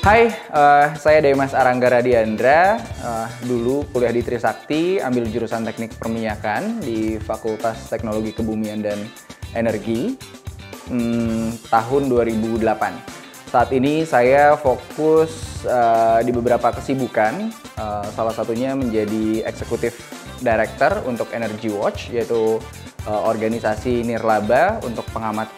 Hai, saya Dimas Arangga Radiandra. Dulu kuliah di Trisakti, ambil jurusan Teknik Perminyakan di Fakultas Teknologi Kebumian dan Energi tahun 2008. Saat ini saya fokus di beberapa kesibukan, salah satunya menjadi Executive Director untuk Energy Watch, yaitu organisasi nirlaba untuk pengamat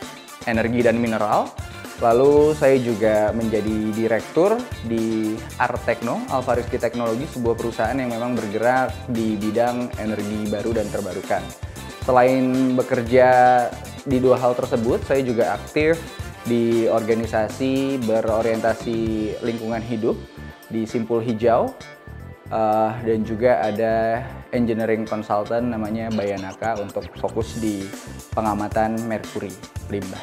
energi dan mineral. Lalu saya juga menjadi direktur di Artekno, Alfa Rizky Teknologi, sebuah perusahaan yang memang bergerak di bidang energi baru dan terbarukan. Selain bekerja di dua hal tersebut, saya juga aktif di organisasi berorientasi lingkungan hidup di Simpul Hijau, dan juga ada engineering consultant namanya Bayanaka untuk fokus di pengamatan merkuri limbah.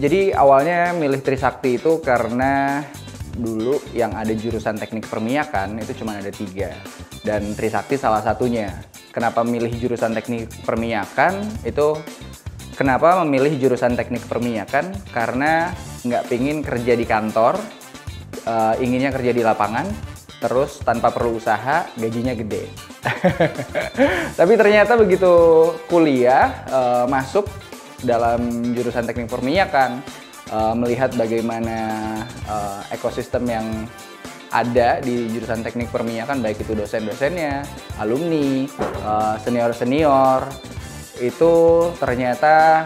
Jadi awalnya milih Trisakti itu karena dulu yang ada jurusan teknik perminyakan itu cuma ada 3 dan Trisakti salah satunya. Kenapa memilih jurusan teknik perminyakan itu? Kenapa memilih jurusan teknik perminyakan? Karena nggak pingin kerja di kantor, inginnya kerja di lapangan, terus tanpa perlu usaha, gajinya gede. Tapi ternyata begitu kuliah masuk dalam jurusan teknik perminyakan, melihat bagaimana ekosistem yang ada di jurusan teknik perminyakan, baik itu dosen-dosennya, alumni, senior-senior, itu ternyata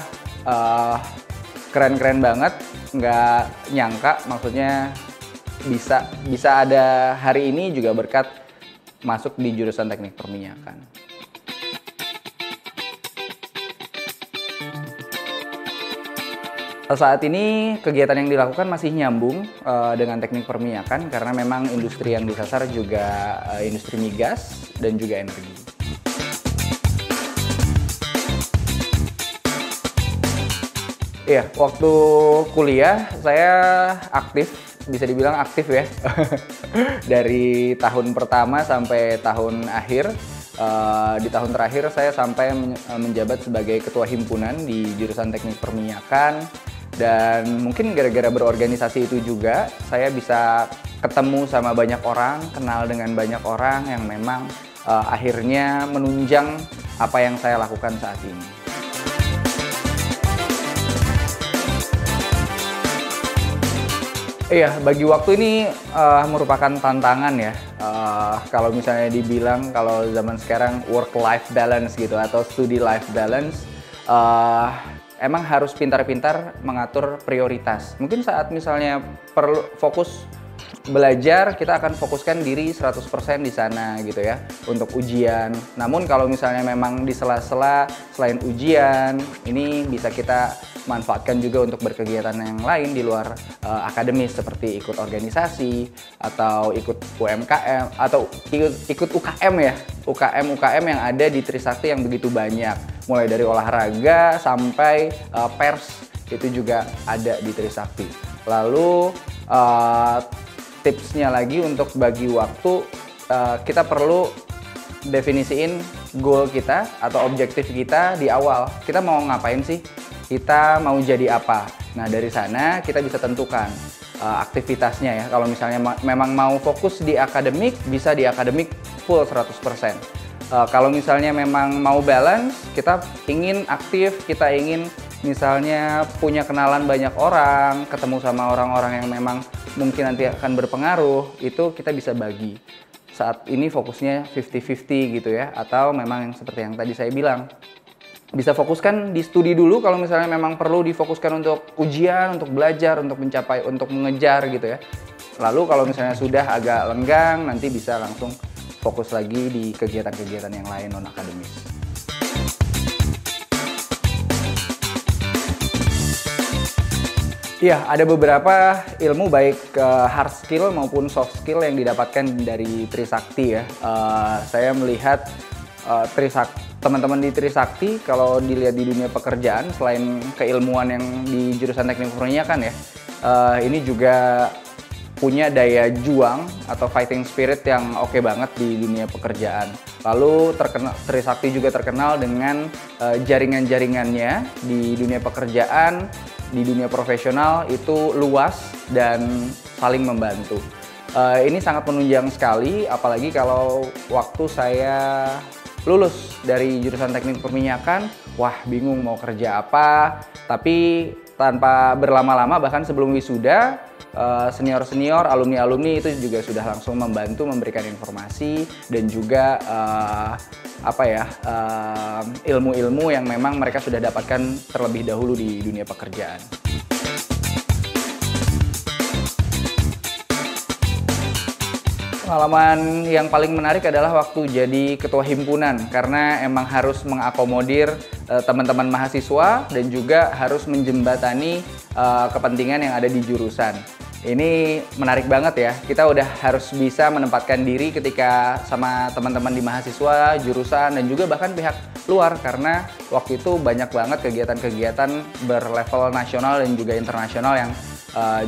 keren-keren banget. Nggak nyangka, maksudnya bisa ada hari ini juga berkat masuk di jurusan teknik perminyakan. Saat ini kegiatan yang dilakukan masih nyambung dengan teknik perminyakan karena memang industri yang disasar juga industri migas dan juga energi. Iya, waktu kuliah saya aktif, bisa dibilang aktif ya. Dari tahun pertama sampai tahun akhir. Di tahun terakhir saya sampai menjabat sebagai ketua himpunan di jurusan teknik perminyakan. Dan mungkin gara-gara berorganisasi itu juga, saya bisa ketemu sama banyak orang, kenal dengan banyak orang yang memang akhirnya menunjang apa yang saya lakukan saat ini. Iya, bagi waktu ini merupakan tantangan ya. Kalau misalnya dibilang kalau zaman sekarang work-life balance gitu atau study-life balance, emang harus pintar-pintar mengatur prioritas. Mungkin saat misalnya perlu fokus belajar, kita akan fokuskan diri 100% di sana gitu ya, untuk ujian. Namun kalau misalnya memang di sela-sela selain ujian, ini bisa kita manfaatkan juga untuk berkegiatan yang lain di luar akademis, seperti ikut organisasi atau ikut UMKM atau ikut UKM ya. UKM yang ada di Trisakti yang begitu banyak. Mulai dari olahraga sampai pers itu juga ada di Trisakti. Lalu tipsnya lagi untuk bagi waktu, kita perlu definisiin goal kita atau objektif kita di awal. Kita mau ngapain sih? Kita mau jadi apa? Nah, dari sana kita bisa tentukan aktivitasnya ya. Kalau misalnya memang mau fokus di akademik, bisa di akademik full 100%. Kalau misalnya memang mau balance, kita ingin aktif, kita ingin misalnya punya kenalan banyak orang, ketemu sama orang-orang yang memang mungkin nanti akan berpengaruh, itu kita bisa bagi. Saat ini fokusnya 50-50 gitu ya, atau memang yang seperti yang tadi saya bilang, bisa fokuskan di studi dulu kalau misalnya memang perlu difokuskan untuk ujian, untuk belajar, untuk mencapai, untuk mengejar gitu ya. Lalu kalau misalnya sudah agak lenggang, nanti bisa langsung fokus lagi di kegiatan-kegiatan yang lain non-akademis. Iya, ada beberapa ilmu baik hard skill maupun soft skill yang didapatkan dari Trisakti ya. Saya melihat teman-teman di Trisakti kalau dilihat di dunia pekerjaan, selain keilmuan yang di jurusan teknik perminyakan ya, ini juga punya daya juang atau fighting spirit yang oke banget di dunia pekerjaan. Lalu Trisakti juga terkenal dengan jaringan-jaringannya di dunia pekerjaan, di dunia profesional itu luas dan saling membantu. Ini sangat menunjang sekali, apalagi kalau waktu saya lulus dari jurusan teknik perminyakan, wah bingung mau kerja apa, tapi tanpa berlama-lama bahkan sebelum wisuda, senior-senior, alumni-alumni itu juga sudah langsung membantu memberikan informasi dan juga ilmu-ilmu yang memang mereka sudah dapatkan terlebih dahulu di dunia pekerjaan. Pengalaman yang paling menarik adalah waktu jadi ketua himpunan, karena emang harus mengakomodir teman-teman mahasiswa dan juga harus menjembatani kepentingan yang ada di jurusan. Ini menarik banget ya, kita udah harus bisa menempatkan diri ketika sama teman-teman di mahasiswa, jurusan, dan juga bahkan pihak luar, karena waktu itu banyak banget kegiatan-kegiatan berlevel nasional dan juga internasional yang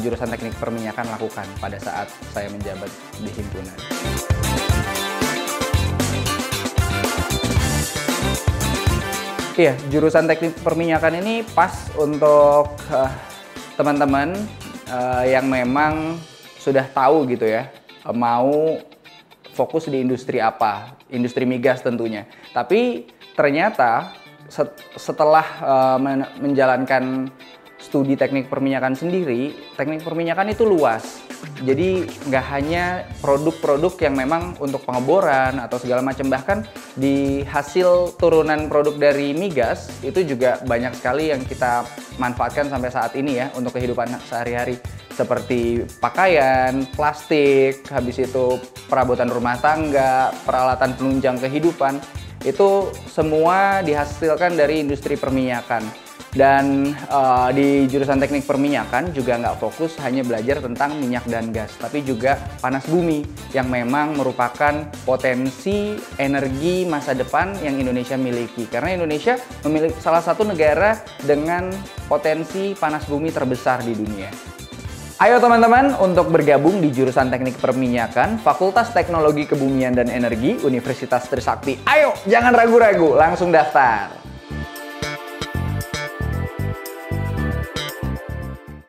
jurusan teknik perminyakan lakukan pada saat saya menjabat di himpunan. Iya, jurusan teknik perminyakan ini pas untuk teman-teman yang memang sudah tahu gitu ya, mau fokus di industri apa, industri migas tentunya. Tapi ternyata setelah menjalankan studi teknik perminyakan sendiri, teknik perminyakan itu luas. Jadi nggak hanya produk-produk yang memang untuk pengeboran atau segala macam, bahkan di hasil turunan produk dari migas itu juga banyak sekali yang kita manfaatkan sampai saat ini ya untuk kehidupan sehari-hari, seperti pakaian, plastik, habis itu perabotan rumah tangga, peralatan penunjang kehidupan, itu semua dihasilkan dari industri perminyakan. Dan di jurusan teknik perminyakan juga nggak fokus hanya belajar tentang minyak dan gas, tapi juga panas bumi yang memang merupakan potensi energi masa depan yang Indonesia miliki. Karena Indonesia memiliki salah satu negara dengan potensi panas bumi terbesar di dunia. Ayo teman-teman untuk bergabung di jurusan teknik perminyakan Fakultas Teknologi Kebumian dan Energi Universitas Trisakti. Ayo, jangan ragu-ragu, langsung daftar.